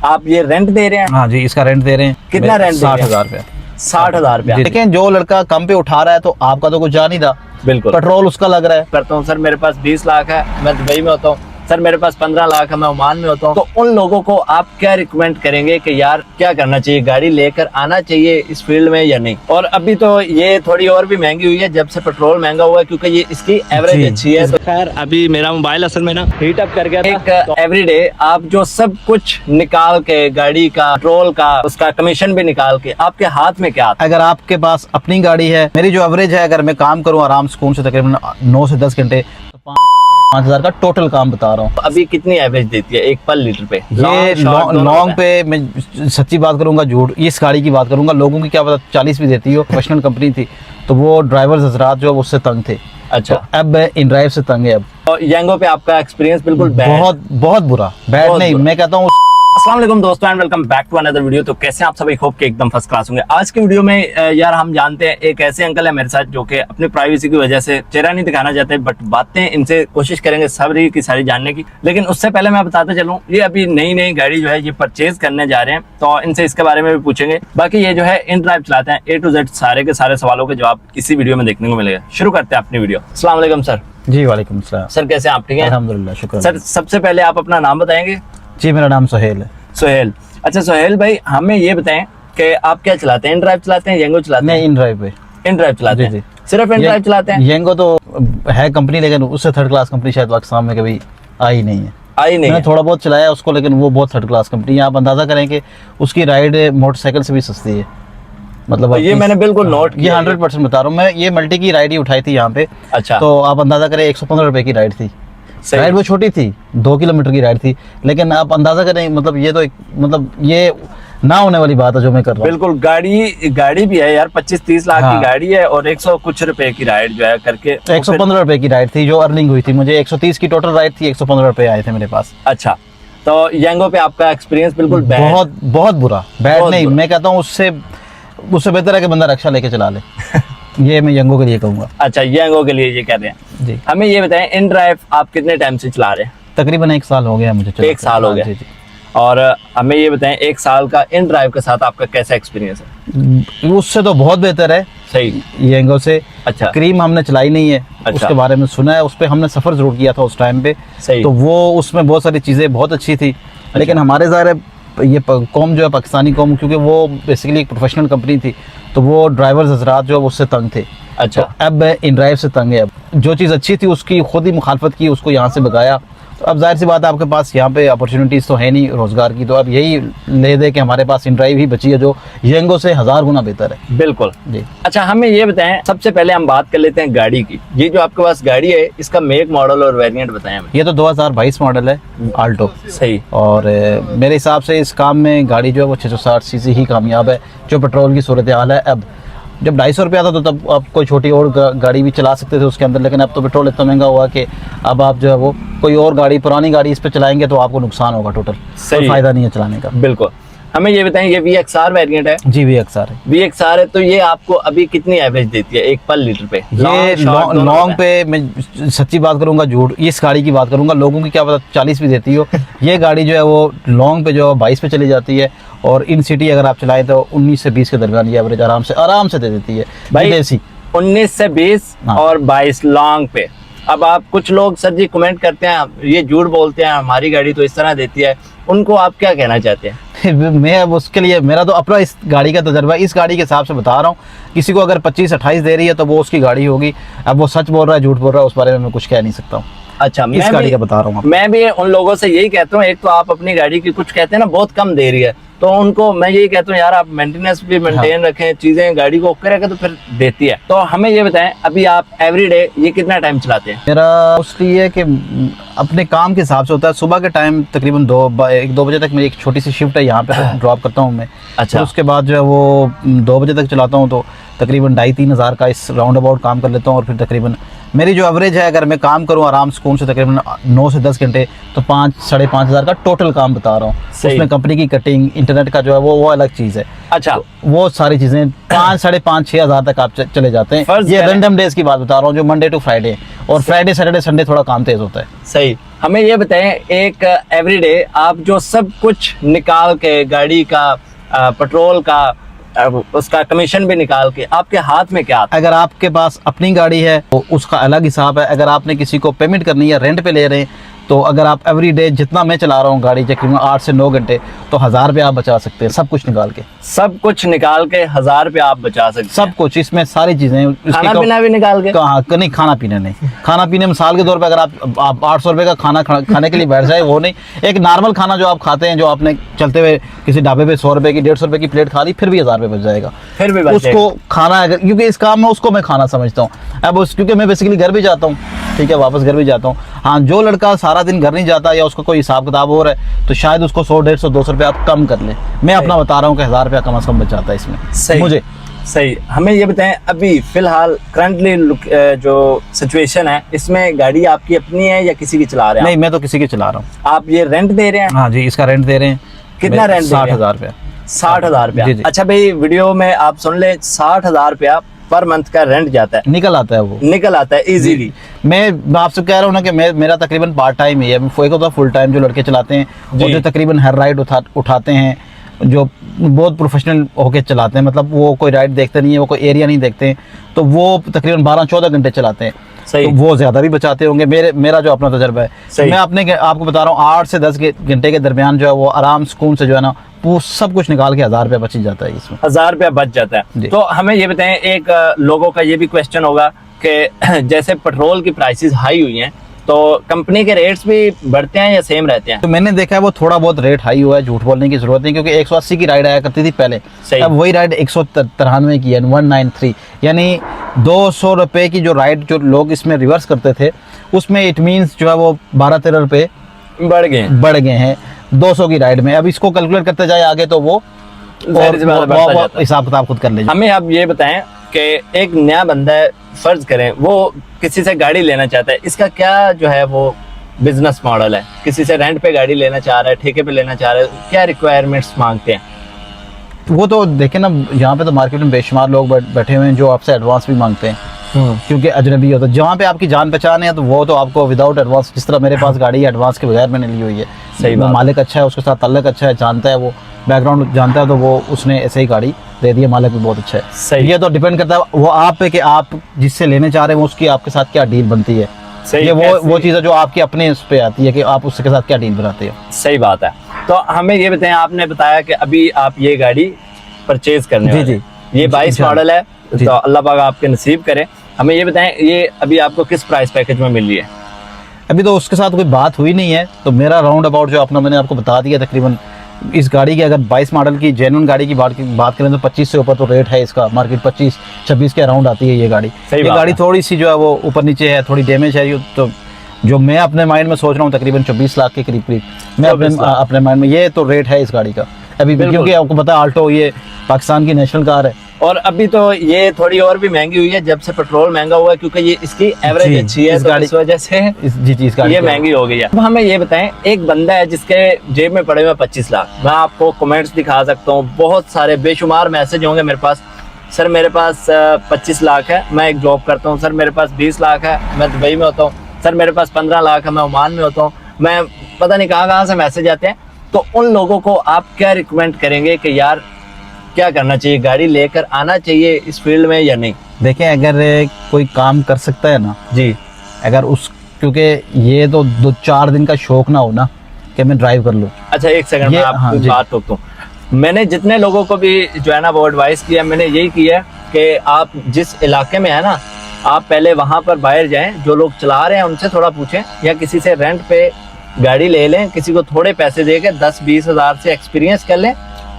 आप ये रेंट दे रहे हैं? हाँ जी, इसका रेंट दे रहे हैं। कितना रेंट? 60,000 रुपया। 60,000 रुपया। लेकिन जो लड़का कम पे उठा रहा है तो आपका तो कुछ जा नहीं रहा, बिल्कुल। पेट्रोल उसका लग रहा है। करता हूँ सर, मेरे पास 20 लाख है, मैं दुबई में होता हूँ। सर मेरे पास 15 लाख है, मैं ओमान में होता हूँ। तो उन लोगों को आप क्या रिकमेंड करेंगे कि यार क्या करना चाहिए, गाड़ी लेकर आना चाहिए इस फील्ड में या नहीं? और अभी तो ये थोड़ी और भी महंगी हुई है जब से पेट्रोल महंगा हुआ है, क्योंकि ये इसकी एवरेज अच्छी है। तो खैर अभी मेरा मोबाइल असल में ना हीट अप कर गया था। एक एवरीडे आप जो सब कुछ निकाल के, गाड़ी का, पेट्रोल का, उसका कमीशन भी निकाल के, आपके हाथ में क्या आता है? अगर आपके पास अपनी गाड़ी है, मेरी जो एवरेज है, अगर मैं काम करूँ आराम सुकून से तकरीबन 9 से 10 घंटे, तो 5,000 का टोटल काम बता रहा हूँ। अभी कितनी एवरेज देती है एक पर लीटर पे? ये लॉन्ग पे, मैं सच्ची बात करूंगा, झूठ इस गाड़ी की बात करूंगा, लोगों की क्या पता 40 भी देती हो। प्रोफेशनल कंपनी थी तो वो ड्राइवर्स हजरात जो उससे तंग थे। अच्छा, तो अब इन ड्राइव से तंग है। अब और यंगो पे आपका एक्सपीरियंस बिल्कुल बहुत बुरा, बैड नहीं, मैं कहता हूँ। अस्सलाम वालेकुम दोस्तों and welcome back to another video. तो कैसे आप सभी, होप के एकदम फर्स्ट क्लास होंगे। आज की वीडियो में यार हम जानते हैं एक ऐसे अंकल है मेरे साथ जो कि अपनी प्राइवेसी की वजह से चेहरा नहीं दिखाना चाहते, बट बातें इनसे कोशिश करेंगे सारी की सारी जानने की। लेकिन उससे पहले मैं बताता चलूं, ये अभी नई गाड़ी जो है ये परचेज करने जा रहे हैं, तो इनसे इसके बारे में भी पूछेंगे। बाकी ये जो है इन ड्राइव चलाते हैं, A to Z सारे के सारे सवालों के जवाब इसी वीडियो में देखने को मिलेगा। शुरू करते हैं अपनी वीडियो। अस्सलाम वालेकुम सर। जी वालेकुम सलाम। सर कैसे हैं आप? ठीक है अल्हम्दुलिल्लाह, शुक्र। सर सबसे पहले आप अपना नाम बताएंगे? जी मेरा नाम सोहेल है। सोहेल। अच्छा सोहेल भाई, हमें ये बताएं कि आप क्या चलाते हैं? इन ड्राइव चलाते हैं, येंगो चलाते हैं? नहीं, इन ड्राइव पे। इन ड्राइव चलाते हैं? जी। सिर्फ इन ड्राइव चलाते हैं? येंगो तो है कंपनी, लेकिन उससे थर्ड क्लास कंपनी शायद पाकिस्तान में कभी आई नहीं है। आई नहीं? मैंने थोड़ा बहुत चलाया उसको, लेकिन वो बहुत थर्ड क्लास कंपनी है। आप अंदाजा करें कि उसकी राइड मोटरसाइकिल से भी सस्ती है। मतलब ये मैंने बिल्कुल नोट किया, 100% बता रहा हूँ मैं। ये मल्टी की राइड ही उठाई थी यहाँ पे। अच्छा। तो आप अंदाजा करें 115 रुपए की राइड थी। राइड वो छोटी थी, 2 किलोमीटर की राइड थी, लेकिन आप अंदाजा करें, मतलब ये तो मतलब ये ना होने वाली बात है जो मैं कर रहा हूँ। बिल्कुल, गाड़ी भी है यार, 25-30 लाख की गाड़ी है और 100 कुछ रुपए की राइड जो है करके 115 रुपए की राइड थी जो अर्निंग हुई थी मुझे। 130 की टोटल राइड थी, 115 रुपए आए थे मेरे पास। अच्छा, तो येंगो पे आपका एक्सपीरियंस बिल्कुल बहुत बुरा, बैड नहीं, मैं कहता हूँ उससे बेहतर है कि बंदा रक्षा लेके चला ले। ये मैं येंगो के लिए कहूँगा। अच्छा, येंगो के लिए ये कह रहे हैं जी। हमें ये बताएं, इन ड्राइव आप कितने टाइम से चला रहे हैं? तकरीबन 1 साल हो गया मुझे। 1 साल हो गया। जी। और हमें ये बताएं, 1 साल का इन ड्राइव के साथ आपका कैसा एक्सपीरियंस है? उससे तो बहुत बेहतर है सही, येंगो से। अच्छा। क्रीम हमने चलाई नहीं है। अच्छा। उसके बारे में सुना है, उस पर हमने सफर जरूर किया था उस टाइम पे। सही। तो वो उसमें बहुत सारी चीजें बहुत अच्छी थी। लेकिन हमारे ज़ाहिर ये कौम जो है, पाकिस्तानी कौम, क्योंकि वो बेसिकली एक प्रोफेशनल कंपनी थी तो वो ड्राइवर्स हजरात जो उससे तंग थे। अच्छा। तो अब इन ड्राइव से तंग है। अब जो चीज़ अच्छी थी उसकी खुद ही मुखालफत की, उसको यहाँ से भगाया। तो अब जाहिर सी बात है आपके पास यहाँ पे अपॉर्चुनिटीज़ तो है नहीं रोज़गार की, तो अब यही ले दे कि हमारे पास इन ड्राइव ही बची है जो येंगो से 1000 गुना बेहतर है। बिल्कुल जी। अच्छा, हमें ये बताएं, सबसे पहले हम बात कर लेते हैं गाड़ी की। ये जो आपके पास गाड़ी है, इसका मेक, मॉडल और वेरिएंट बताएं हमें। ये तो 2022 मॉडल है, आल्टो। सही। और मेरे हिसाब से इस काम में गाड़ी जो है वो 660 सीसी ही कामयाब है, जो पेट्रोल की सूरत हाल है। अब जब 250 रुपया था तो तब आप कोई छोटी और गाड़ी भी चला सकते थे उसके अंदर, लेकिन अब तो पेट्रोल इतना महंगा हुआ कि अब आप जो है वो कोई और गाड़ी, पुरानी गाड़ी इस पे चलाएंगे तो आपको नुकसान होगा टोटल। कोई फायदा नहीं है चलाने का। बिल्कुल। हमें ये बताएं, ये VXR वेरिएंट है? जी VXR है। VXR है, तो ये आपको अभी कितनी एवरेज देती है एक पर लीटर पे? ये लॉन्ग पे, मैं सच्ची बात करूंगा, झूठ इस गाड़ी की बात करूंगा, लोगों की क्या पता 40 भी देती हो। ये गाड़ी जो है वो लॉन्ग पे जो है 22 पे चली जाती है, और इन सिटी अगर आप चलाएं तो 19 से 20 के दरमियान ये एवरेज आराम से दे देती है भाई। 19 से 20 और 22 लॉन्ग पे। अब आप कुछ लोग सर जी कमेंट करते हैं, ये झूठ बोलते हैं, हमारी गाड़ी तो इस तरह देती है, उनको आप क्या कहना चाहते हैं? मैं अब उसके लिए, मेरा तो अपना इस गाड़ी का तजर्बा, इस गाड़ी के हिसाब से बता रहा हूँ। किसी को अगर 25-28 दे रही है तो वो उसकी गाड़ी होगी। अब वो सच बोल रहा है, झूठ बोल रहा है, उस बारे में मैं कुछ कह नहीं सकता हूँ। अच्छा, इस गाड़ी का बता रहा हूँ। मैं भी उन लोगों से यही कहता हूँ, एक तो आप अपनी गाड़ी की कुछ कहते हैं ना बहुत कम दे रही है, तो उनको मैं यही कहता हूँ यार आप मेंटेनेंस भी मेंटेन रखें, चीजें गाड़ी को ओके रखें तो फिर देती है। तो हमें ये बताएं, अभी आप एवरीडे ये कितना टाइम चलाते हैं? मेरा उसलिए है कि अपने काम के हिसाब से होता है। सुबह के टाइम तकरीबन 1-2 बजे तक मेरी एक छोटी सी शिफ्ट है, यहाँ पे ड्रॉप करता हूँ मैं। अच्छा। तो उसके बाद जो है वो 2 बजे तक चलाता हूँ, तो तकरीबन 2,500-3 हज़ार का इस राउंड अबाउट काम कर लेता हूँ। और फिर तकरीबन मेरी जो एवरेज है, अगर मैं काम करूँ आराम सुकून से तकरीबन 9 से 10 घंटे, तो 5-5.5 हज़ार का टोटल काम बता रहा हूँ। उसमें कंपनी की कटिंग, इंटरनेट का जो है वो अलग चीज़ है। अच्छा। तो वो सारी चीज़ें 5-5.5-6 हज़ार तक आप चले जाते हैं। ये रैंडम डेज की बात बता रहा हूँ, जो मंडे टू फ्राइडे, और फ्राइडे सैटरडे संडे थोड़ा काम तेज होता है। सही। हमें ये बताएं, एक एवरीडे आप जो सब कुछ निकाल के गाड़ी का पेट्रोल का उसका कमीशन भी निकाल के आपके हाथ में क्या आता अगर आपके पास अपनी गाड़ी है तो उसका अलग हिसाब है। अगर आपने किसी को पेमेंट करनी है, रेंट पे ले रहे हैं, तो अगर आप एवरी डे जितना मैं चला रहा हूँ गाड़ी तकरीबन 8 से 9 घंटे, तो 1000 रुपये आप बचा सकते हैं सब कुछ निकाल के। सब कुछ निकाल के 1000 रुपये आप बचा सकते हैं। सब कुछ इसमें सारी चीजें, खाना पीना भी निकाल के? कहाँ नहीं, खाना पीना नहीं। खाना पीने मिसाल के तौर पे अगर आप 800 रुपये का खाना खाने के लिए बैठ जाए, वो नहीं, एक नॉर्मल खाना जो आप खाते हैं, जो आपने चलते हुए किसी ढाबे पे 100 रुपये की 150 रुपये की प्लेट खा ली, फिर भी 1000 रुपये बच जाएगा। फिर भी उसको खाना, अगर क्योंकि इस काम में उसको मैं खाना समझता हूँ। अब क्योंकि मैं बेसिकली घर भी जाता हूँ, ठीक है, वापस घर भी जाता हूँ। हाँ, जो लड़का सारा दिन घर नहीं जाता या उसका कोई हिसाब किताब हो रहा है, तो शायद उसको 100, 150, 200 रुपये आप कम कर ले। मैं अपना बता रहा हूँ कि 1000 रुपया कम से कम बच जाता है इसमें। सही, मुझे सही। हमें ये बताएं, अभी फिलहाल करंटली जो सिचुएशन है, इसमें गाड़ी आपकी अपनी है या किसी की चला रहे हैं? नहीं, मैं तो किसी की चला रहा हूँ। आप ये रेंट दे रहे हैं? हाँ जी, इसका रेंट दे रहे हैं। कितना रेंट? 60,000 रुपया। 60,000 रुपया। अच्छा भाई, वीडियो में आप सुन ले, 60,000 रुपया पर मंथ का रेंट जाता है, निकल आता है, वो निकल आता है इजीली। मैं आपसे कह रहा हूँ ना कि मेरा तकरीबन पार्ट टाइम ही है। एक होता है फुल टाइम जो लड़के चलाते हैं, वो जो तकरीबन हर राइड उठाते हैं, जो बहुत प्रोफेशनल होके चलाते हैं, मतलब वो कोई राइड देखते नहीं है, वो कोई एरिया नहीं देखते हैं, तो वो तकरीबन 12-14 घंटे चलाते हैं। तो वो ज्यादा भी बचाते होंगे। मेरा जो अपना तजर्बा है, मैं आपको बता रहा हूँ, 8 से 10 घंटे के दरमियान जो है वो आराम सुकून से जो है ना, वो सब कुछ निकाल के 1000 रुपया बच जाता है इसमें। 1000 रुपया बच जाता है। तो हमें ये बताएं, एक लोगों का ये भी क्वेश्चन होगा कि जैसे पेट्रोल की प्राइसेस हाई हुई हैं, तो कंपनी के रेट्स भी बढ़ते हैं या सेम रहते हैं? तो मैंने देखा है वो थोड़ा बहुत रेट हाई हुआ है, झूठ बोलने की जरूरत नहीं, क्योंकि 180 की राइड आया करती थी पहले, अब वही राइड 193 की है, 193, यानी 200 रुपए की जो राइड जो लोग इसमें रिवर्स करते थे, उसमें इट मीन्स जो है वो 12-13 रुपए बढ़ गए हैं 200 की राइड में। अब इसको कैलकुलेट करते जाए आगे, तो वो हिसाब किताब खुद कर लीजिए। हमें आप ये बताएं कि एक नया बंदा है, फर्ज करें वो किसी से गाड़ी लेना चाहता है, इसका क्या जो है वो बिजनेस मॉडल है? किसी से रेंट पे गाड़ी लेना चाह रहा है, ठेके पे लेना चाह रहा है, क्या रिक्वायरमेंट्स मांगते हैं? वो तो देखें ना, यहाँ पे तो मार्केट में बेशुमार लोग बैठे हुए हैं जो आपसे एडवांस भी मांगते हैं, क्योंकि अजनबी होता है। जहाँ पे आपकी जान पहचान है, तो वो तो आपको विदाउट एडवांस, जिस तरह मेरे पास गाड़ी है, एडवांस के बगैर मैंने ली हुई है। सही, मालिक अच्छा है, उसके साथ ताल्लुक अच्छा है, जानता है, वो बैकग्राउंड जानता है, तो वो उसने ऐसे ही गाड़ी दे दी है। मालिक भी बहुत अच्छा है। सही। ये तो डिपेंड करता है वो आप पे कि आप जिससे लेने चाह रहे हैं उसकी आपके साथ क्या डील बनती है। ये वो चीज़ है जो आपकी अपने उस पे आती है कि आप उसके साथ क्या डील बनाते हो। सही बात है। तो हमें ये बताएं, आपने बताया कि अभी आप ये गाड़ी परचेज करने वाले हैं, ये 22 मॉडल है, तो अल्लाह पाक आपके नसीब करे। हमें ये बताएं, ये अभी आपको किस प्राइस पैकेज में मिल रही है? अभी तो उसके साथ कोई बात हुई नहीं है, तो मेरा राउंड अबाउट जो अपना मैंने आपको बता दिया, तकरीबन इस गाड़ी की अगर 22 मॉडल की जेन्युइन गाड़ी की बात करें तो 25 से ऊपर तो रेट है इसका। मार्केट 25-26 के अराउंड आती है ये गाड़ी। ये गाड़ी थोड़ी सी जो है वो ऊपर नीचे है, थोड़ी डैमेज है, तो जो मैं अपने माइंड में सोच रहा हूँ तकरीबन 24 लाख के करीब मैं अपने माइंड में, ये तो रेट है इस गाड़ी का अभी, क्योंकि आपको पता है आल्टो ये पाकिस्तान की नेशनल कार है, और अभी तो ये थोड़ी और भी महंगी हुई है जब से पेट्रोल महंगा हुआ है, क्योंकि ये इसकी एवरेज अच्छी है, तो इस वजह से ये महंगी हो गई है। अब हमें ये बताएं, एक बंदा है जिसके जेब में पड़े हुए 25 लाख, मैं आपको कमेंट्स दिखा सकता हूँ, बहुत सारे बेशुमार मैसेज होंगे मेरे पास। सर मेरे पास 25 लाख है, मैं एक जॉब करता हूँ। सर मेरे पास 20 लाख है, मैं दुबई में होता हूँ। सर मेरे पास 15 लाख है, मैं ओमान में होता हूँ। मैं पता नहीं कहाँ से मैसेज आते हैं। तो उन लोगों को आप क्या रिकमेंड करेंगे कि यार क्या करना चाहिए, गाड़ी लेकर आना चाहिए इस फील्ड में या नहीं? देखें, अगर कोई काम कर सकता है ना जी, अगर उस, क्योंकि ये तो 2-4 दिन का शौक ना हो ना कि मैं ड्राइव कर लूँ। अच्छा एक सेकंड में आपको बात रोकता हूँ। मैंने जितने लोगों को भी जो है ना वो एडवाइस किया, मैंने यही किया कि आप जिस इलाके में है ना, आप पहले वहाँ पर बाहर जाएं, जो लोग चला रहे हैं उनसे थोड़ा पूछें, या किसी से रेंट पे गाड़ी ले लें, किसी को थोड़े पैसे दे के 10-20 हज़ार से एक्सपीरियंस कर लें,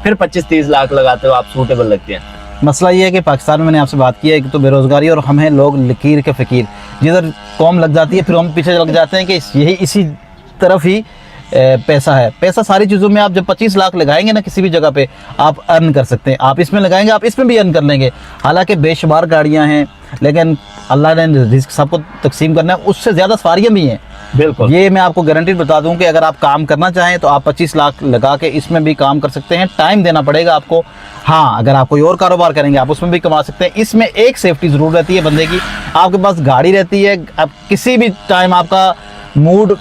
फिर 25-30 लाख लगाते हो आप सूटेबल लगते हैं। मसला ये है कि पाकिस्तान में मैंने आपसे बात की है कि तो बेरोजगारी, और हम हैं लोग लकीर के फ़कीर, जिधर कौम लग जाती है फिर हम पीछे लग जाते हैं कि यही इसी तरफ ही पैसा है। पैसा सारी चीज़ों में, आप जब 25 लाख लगाएंगे ना किसी भी जगह पे, आप अर्न कर सकते हैं। आप इसमें लगाएंगे, आप इसमें भी अर्न कर लेंगे। हालांकि बेशुमार गाड़ियां हैं, लेकिन अल्लाह ने रिस्क सबको तकसीम करना है, उससे ज़्यादा सवारियाँ भी हैं। बिल्कुल। ये मैं आपको गारंटी बता दूं कि अगर आप काम करना चाहें तो आप 25 लाख लगा के इसमें भी काम कर सकते हैं। टाइम देना पड़ेगा आपको। हाँ, अगर आप कोई और कारोबार करेंगे आप उसमें भी कमा सकते हैं। इसमें एक सेफ्टी ज़रूर रहती है बंदे की, आपके पास गाड़ी रहती है, अब किसी भी टाइम आपका मूड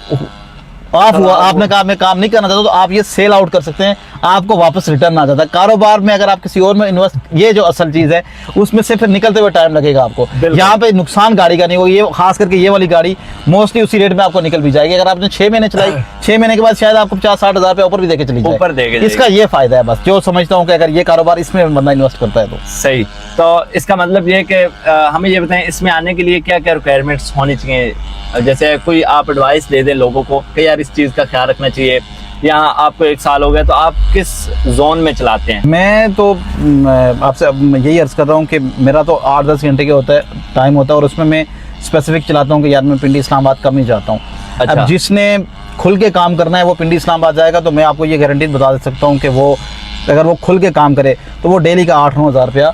ऑफ हुआ, आपने कहा मैं काम नहीं करना चाहता, तो आप ये सेल आउट कर सकते हैं, आपको वापस रिटर्न आ जाता है। कारोबार में अगर आप किसी और में इन्वेस्ट, ये जो असल चीज़ है उसमें से फिर निकलते हुए टाइम लगेगा आपको। यहाँ पे नुकसान गाड़ी का नहीं होगा, ये खास करके ये वाली गाड़ी मोस्टली उसी रेट में आपको निकल भी जाएगी। अगर आपने 6 महीने चलाई, 6 महीने के बाद शायद आपको 50-60 हज़ार रुपये ऊपर भी देके चली जाए। इसका ये फायदा है बस, जो समझता हूँ कि अगर ये कारोबार इसमें बंदा इन्वेस्ट करता है तो सही। तो इसका मतलब ये कि हमें ये बताएं इसमें आने के लिए क्या क्या रिक्वायरमेंट्स होनी चाहिए, जैसे कोई आप एडवाइस दे दें लोगों को कि यार इस चीज़ का ख्याल रखना चाहिए। यहाँ आपको 1 साल हो गया, तो आप किस जोन में चलाते हैं? मैं तो आपसे यही अर्ज़ कर रहा हूँ कि मेरा तो 8-10 घंटे के होता है टाइम होता है, और उसमें मैं स्पेसिफिक चलाता हूँ कि यार मैं पिंडी इस्लामाबाद कम ही जाता हूँ। अच्छा। अब जिसने खुल के काम करना है वो पिंडी इस्लामाबाद जाएगा, तो मैं आपको ये गारंटी बता सकता हूँ कि वो अगर वो खुल के काम करे तो वो डेली का 8-9 हज़ार रुपया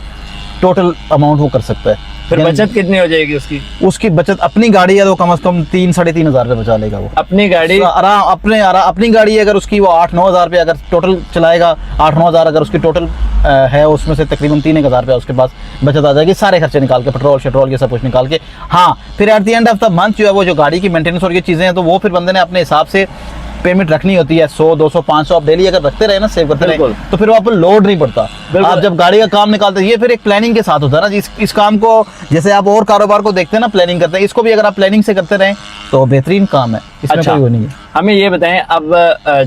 टोटल अमाउंट वो कर सकता है। फिर बचत कितनी हो जाएगी उसकी? उसकी बचत अपनी गाड़ी है तो कम से कम 3-3.5 हज़ार रुपये बचा लेगा वो। अपनी गाड़ी अपनी गाड़ी है, अगर उसकी वो 8-9 हज़ार रुपये अगर टोटल चलाएगा, 8-9 हज़ार अगर उसकी टोटल है, उसमें से तकरीबन 3-1 हज़ार रुपये उसके पास बचत आ जाएगी, सारे खर्चे निकाल के, पेट्रोल शेट्रोल ये सब कुछ निकाल के। हाँ, फिर at the end of the month जो है वो जो गाड़ी की मेंटेनेंस और ये चीज़ें हैं, तो वो फिर बंदे ने अपने हिसाब से पेमेंट रखनी होती है। 100-200-500 आप डेली अगर रखते रहे ना, सेव करते रहे, तो फिर वो आपको लोड नहीं पड़ता। आप जब गाड़ी का काम निकालते हैं, ये फिर एक प्लानिंग के साथ होता है ना जी। इस काम को जैसे आप और कारोबार को देखते हैं ना, प्लानिंग करते हैं, इसको भी अगर आप प्लानिंग से करते रहें तो बेहतरीन काम है, इसमें अच्छा। कोई वो नहीं है। हमें ये बताएं अब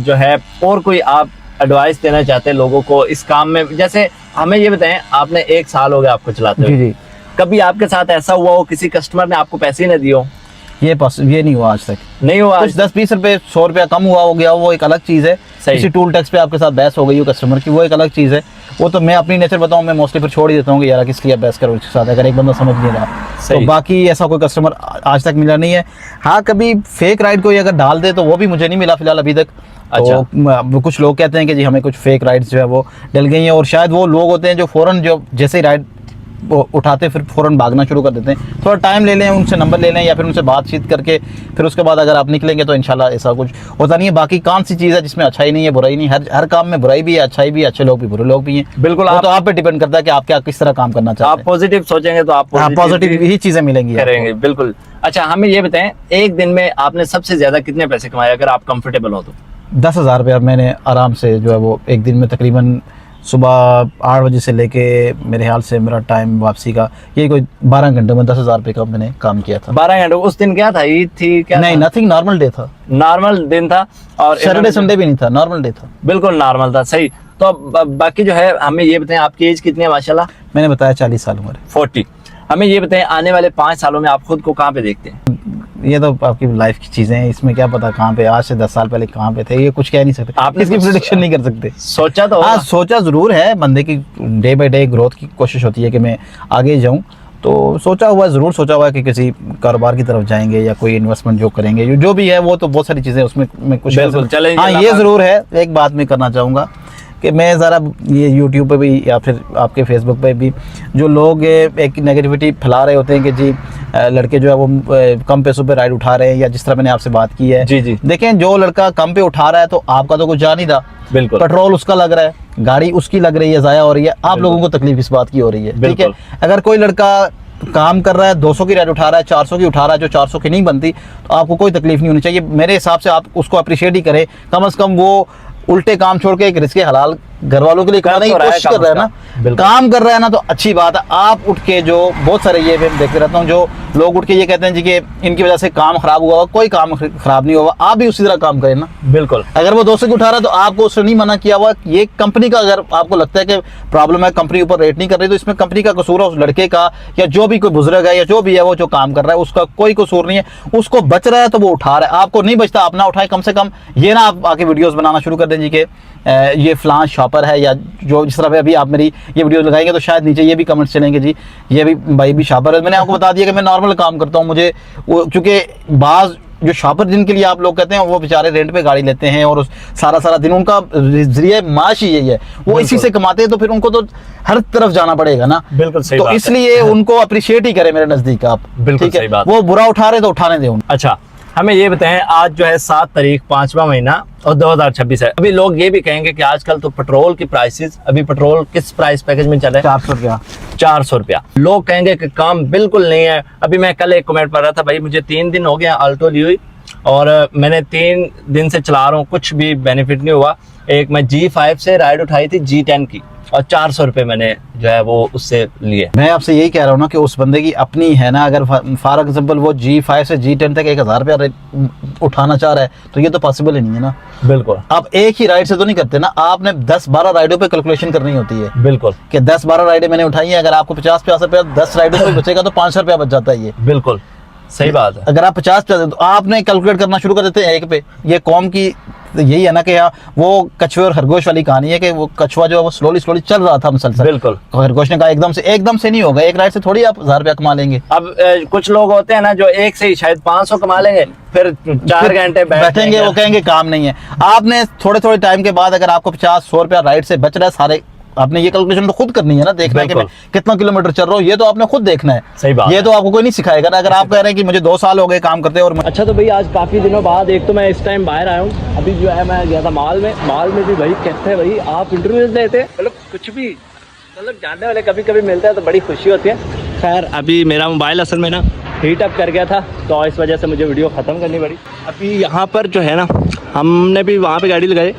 जो है और कोई आप एडवाइस देना चाहते हैं लोगों को इस काम में? जैसे हमें ये बताएं, आपने 1 साल हो गया आपको चलाते हुए, जी। कभी आपके साथ ऐसा हुआ हो किसी कस्टमर ने आपको पैसे ही न दिए हो? ये नहीं हुआ आज तक। नहीं हुआ? कुछ 10-20 रुपए 100 रुपया कम हुआ हो गया, वो एक अलग चीज़ है। किसी टूल टैक्स पे आपके साथ बहस हो गई हो कस्टमर की, वो एक अलग चीज़ है। वो तो मैं अपनी नेचर बताऊं, मैं मोस्टली फिर छोड़ ही देता हूँ कि यार किस लिए बहस करो उसके साथ, अगर एक बंदा समझ नहीं रहा। तो बाकी ऐसा कोई कस्टमर आज तक मिला नहीं है। हाँ, कभी फेक राइड कोई अगर डाल दे तो वो भी मुझे नहीं मिला फिलहाल अभी तक। अच्छा। तो कुछ लोग कहते हैं कि जी हमें कुछ फेक राइड्स जो है वो डल गई हैं, और शायद वो लोग होते हैं जो फ़ौरन जो जैसे ही राइड वो उठाते फिर फ़ौरन भागना शुरू कर देते हैं। थोड़ा टाइम ले लें, उनसे नंबर ले लें, या फिर उनसे बातचीत करके फिर उसके बाद अगर आप निकलेंगे तो इंशाल्लाह ऐसा कुछ होता नहीं है। बाकी कौन सी चीज़ है जिसमें अच्छाई नहीं है, बुराई नहीं? हर काम में बुराई भी है, अच्छाई भी है, अच्छे लोग भी, बुरे लोग भी हैं। बिल्कुल। तो आप पे डिपेंड करता है कि आप क्या किस तरह काम करना चाहते हैं। आप पॉजिटिव सोचेंगे तो आप पॉजिटिव ही चीज़ें मिलेंगी, करेंगे। बिल्कुल। अच्छा, हमें ये बताएं, एक दिन में आपने सबसे ज्यादा कितने पैसे कमाए अगर आप कंफर्टेबल हो तो? 10 हज़ार रुपया मैंने आराम से जो है वो एक दिन में तकरीबन सुबह 8 बजे से लेके मेरे ख्याल से मेरा टाइम वापसी का ये कोई 12 घंटे में 10 हज़ार रुपये का मैंने काम किया था। 12 घंटे? उस दिन क्या था, ईद थी क्या? नहीं, नथिंग, नॉर्मल डे था। नॉर्मल दिन था, और सैटरडे संडे भी नहीं था, नॉर्मल डे था, बिल्कुल नॉर्मल था। सही। तो बाकी जो है हमें ये बताएं, आपकी एज कितनी है? माशाल्लाह मैंने बताया 40 साल उम्र। 40। हमें ये बताएं, आने वाले 5 सालों में आप खुद को कहाँ पे देखते हैं? ये तो आपकी लाइफ की चीजें हैं, इसमें क्या पता कहाँ पे, आज से 10 साल पहले कहाँ पे थे, ये कुछ कह नहीं सकते, आप इसकी प्रेडिक्शन नहीं कर सकते। सोचा तो हाँ, सोचा जरूर है, बंदे की डे बाय डे ग्रोथ की कोशिश होती है कि मैं आगे जाऊँ, तो सोचा हुआ ज़रूर सोचा हुआ है कि किसी कारोबार की तरफ जाएंगे या कोई इन्वेस्टमेंट जो करेंगे, जो भी है वो तो बहुत सारी चीज़ें उसमें मैं कुछ। हाँ, ये ज़रूर है, एक बात मैं करना चाहूँगा कि मैं ज़रा ये YouTube पे भी या फिर आपके फेसबुक पे भी जो लोग एक नेगेटिविटी फैला रहे होते हैं कि जी लड़के जो है वो कम पैसों पे राइड उठा रहे हैं, या जिस तरह मैंने आपसे बात की है। जी। देखें, जो लड़का कम पे उठा रहा है तो आपका तो कुछ जा नहीं रहा, बिल्कुल। पेट्रोल उसका लग रहा है, गाड़ी उसकी लग रही है, ज़ाया हो रही है, आप लोगों को तकलीफ इस बात की हो रही है, ठीक है। अगर कोई लड़का काम कर रहा है, 200 की राइड उठा रहा है, 400 की उठा रहा है, जो 400 की नहीं बनती, तो आपको कोई तकलीफ नहीं होनी चाहिए। मेरे हिसाब से आप उसको अप्रिशिएट ही करें, कम से कम वो उल्टे काम छोड़ के एक रिस्क हलाल घर वालों के लिए करने की कोशिश कर रहा है ना, काम कर रहा है ना, तो अच्छी बात है। आप उठ के जो बहुत सारे ये मैं देखते रहता हूँ, जो लोग उठ के ये कहते हैं जी कि इनकी वजह से काम खराब हुआ, कोई काम खराब नहीं हुआ, आप भी उसी तरह काम करें ना। बिल्कुल। अगर वो 200 की उठा रहा है तो आपको उसने नहीं मना किया हुआ, ये कंपनी का अगर आपको लगता है कि प्रॉब्लम है, कंपनी ऊपर रेट नहीं कर रही, तो इसमें कंपनी का कसूर है, उस लड़के का या जो भी कोई बुजुर्ग है या जो भी है वो जो काम कर रहा है उसका कोई कसूर नहीं है। उसको बच रहा है तो वो उठा रहा है, आपको नहीं बचता अपना उठाए। कम से कम ये ना आप आके वीडियोस बनाना शुरू कर दें जी के ये फलां शॉपर है, या जो जिस तरह अभी आप मेरी ये वीडियो लगाएंगे तो शायद नीचे ये भी कमेंट्स चलेंगे जी ये भी भाई भी शॉपर है। मैंने आपको बता दिया कि मैं नॉर्मल काम करता हूँ, मुझे क्योंकि बाज जो शॉपर जिनके लिए आप लोग कहते हैं वो बेचारे रेंट पे गाड़ी लेते हैं और सारा दिन उनका जरिए माश ही यही है, वो इसी से कमाते हैं, तो फिर उनको तो हर तरफ जाना पड़ेगा ना। बिल्कुल सही तो बात इसलिए उनको अप्रिशिएट ही करें मेरे नजदीक आप, बिल्कुल ठीक है। सही बात। वो बुरा उठा रहे तो उठाने दें। अच्छा, हमें ये बताएं, आज जो है 7 तारीख 5वां महीना और 2026 है। अभी लोग ये भी कहेंगे कि आजकल तो पेट्रोल की प्राइसेस, अभी पेट्रोल किस प्राइस पैकेज में चल रहा है? 400 रुपया। 400 रुपया। लोग कहेंगे कि काम बिल्कुल नहीं है। अभी मैं कल एक कमेंट पढ़ रहा था, भाई मुझे 3 दिन हो गया अल्टो ली हुई और मैंने 3 दिन से चला रहा हूँ, कुछ भी बेनिफिट नहीं हुआ। एक मैं G5 से राइड उठाई थी G10 की और 400 रुपये मैंने जो है वो उससे लिए। मैं आपसे यही कह रहा हूँ ना कि उस बंदे की अपनी है ना, अगर फॉर एग्जाम्पल वो G5 से G10 तक 1000 रुपया उठाना चाह रहा है तो ये तो पॉसिबल ही नहीं है ना। बिल्कुल। आप एक ही राइड से तो नहीं करते ना, आपने 10-12 राइडों पे कैलकुलेशन करनी होती है। बिल्कुल कि 10-12 राइडें मैंने उठाई हैं, अगर आपको 50-50 रुपया 10 राइडों पे बचेगा तो 500 रुपया बच जाता है। ये बिल्कुल सही बात है। अगर आप 50 तो आपने कैलकुलेट करना शुरू कर देते हैं एक पे। ये कौम की तो यही है ना कि यार वो कछुए और खरगोश वाली कहानी है कि वो कछुआ जो है वो स्लोली चल रहा था मुसलसल। बिल्कुल। खरगोश ने कहा एकदम से नहीं होगा, एक राइड से थोड़ी आप 1000 रुपया कमा लेंगे। अब कुछ लोग होते हैं ना जो एक से ही शायद 500 कमा लेंगे, फिर 4 घंटे बैठेंगे, वो कहेंगे काम नहीं है। आपने थोड़े टाइम के बाद अगर आपको 50-100 रुपया राइड से बच रहा है, सारे आपने ये कैलकुलेशन तो खुद करनी है ना, देखना है कि मैं कितना किलोमीटर चल रहा हूँ, ये तो आपने खुद देखना है। सही बात। ये तो आपको कोई नहीं सिखाएगा ना। अगर आप कह रहे हैं कि मुझे 2 साल हो गए काम करते और अच्छा तो भाई आज काफी दिनों बाद एक तो मैं इस टाइम बाहर आया हूँ। अभी जो है मैं गया था माल में भी भाई कहते हैं भाई आप इंटरव्यू देते हैं, मतलब कुछ भी, मतलब जानने वाले कभी कभी मिलते हैं तो बड़ी खुशी होती है। खैर अभी मेरा मोबाइल असल में ना हीट अप कर गया था तो इस वजह से मुझे वीडियो ख़त्म करनी पड़ी। अभी यहाँ पर जो है ना हमने भी वहाँ पे गाड़ी लगाई,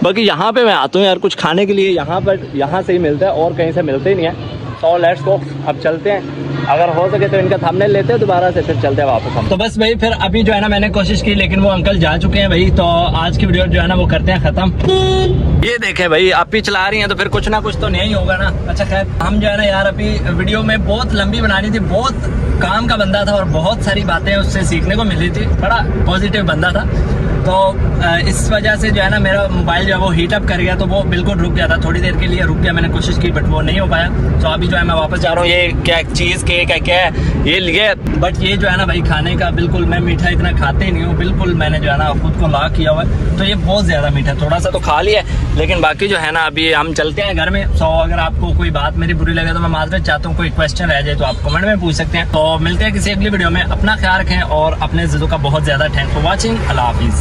बाकी यहाँ पे मैं आता हूँ यार कुछ खाने के लिए, यहाँ से ही मिलता है और कहीं से मिलते ही नहीं है। तो लेट्स गो, अब चलते हैं, अगर हो सके तो इनका थंबनेल लेते हैं दोबारा से, फिर चलते हैं वापस हम। तो बस भाई फिर अभी जो है ना मैंने कोशिश की लेकिन वो अंकल जा चुके हैं भाई, तो आज की वीडियो जो है ना वो करते हैं ख़त्म। ये देखें भाई आप ही चला रही हैं तो फिर कुछ ना कुछ तो नहीं होगा ना। अच्छा खैर हम जो है ना यार अभी वीडियो में बहुत लंबी बनानी थी, बहुत काम का बंदा था और बहुत सारी बातें उससे सीखने को मिली थी, बड़ा पॉजिटिव बंदा था। तो इस वजह से जो है ना मेरा मोबाइल जो है वो हीट अप कर गया, तो वो बिल्कुल रुक गया था, थोड़ी देर के लिए रुक गया, मैंने कोशिश की बट वो नहीं हो पाया। तो अभी जो है मैं वापस जा रहा हूँ। ये क्या चीज़ केक है क्या है ये लिए, बट ये जो है ना भाई खाने का बिल्कुल, मैं मीठा इतना खाते ही नहीं हूँ बिल्कुल, मैंने जो है ना खुद को लॉक किया हुआ है, तो ये बहुत ज़्यादा मीठा, थोड़ा सा तो खा लिया लेकिन बाकी जो है ना अभी हम चलते हैं घर में। सो अगर आपको कोई बात मेरी बुरी लगे तो मैं माजरत चाहता हूँ, कोई क्वेश्चन रह जाए तो आप कमेंट में पूछ सकते हैं। तो मिलते हैं किसी अगली वीडियो में, अपना ख्याल रखें और अपने ज़िंदगी का बहुत ज़्यादा थैंक्स फॉर वॉचिंग। अल्लाह हाफिज़।